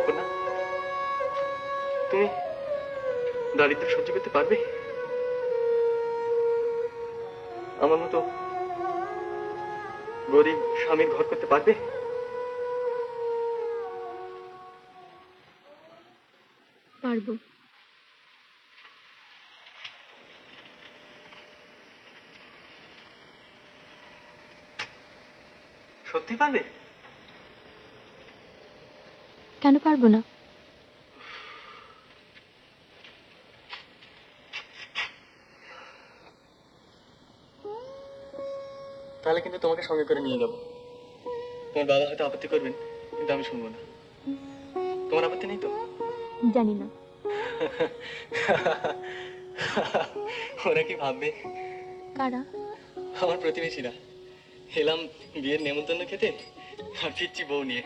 অপর্ণা, তুমি দারিদ্র সহ্য করতে পারবে? আমার মতো গরিব স্বামীর ঘর করতে পারবে? পারবো। সত্যি পারবে? কেন পারবো না? তাহলে কিন্তু তোমাকে সঙ্গে করে নিয়ে যাবো। তোমার বাবা হয়তো আপত্তি করবেন, কিন্তু আমি শুনবো না। তোমার আপত্তি নেই তো? জানি না। ওরা কি ভাববে? কারা? আমার প্রতিবেশীরা। এলাম বিয়ের নেমন্তন্ন খেতে, আর ফিরছি বউ নিয়ে।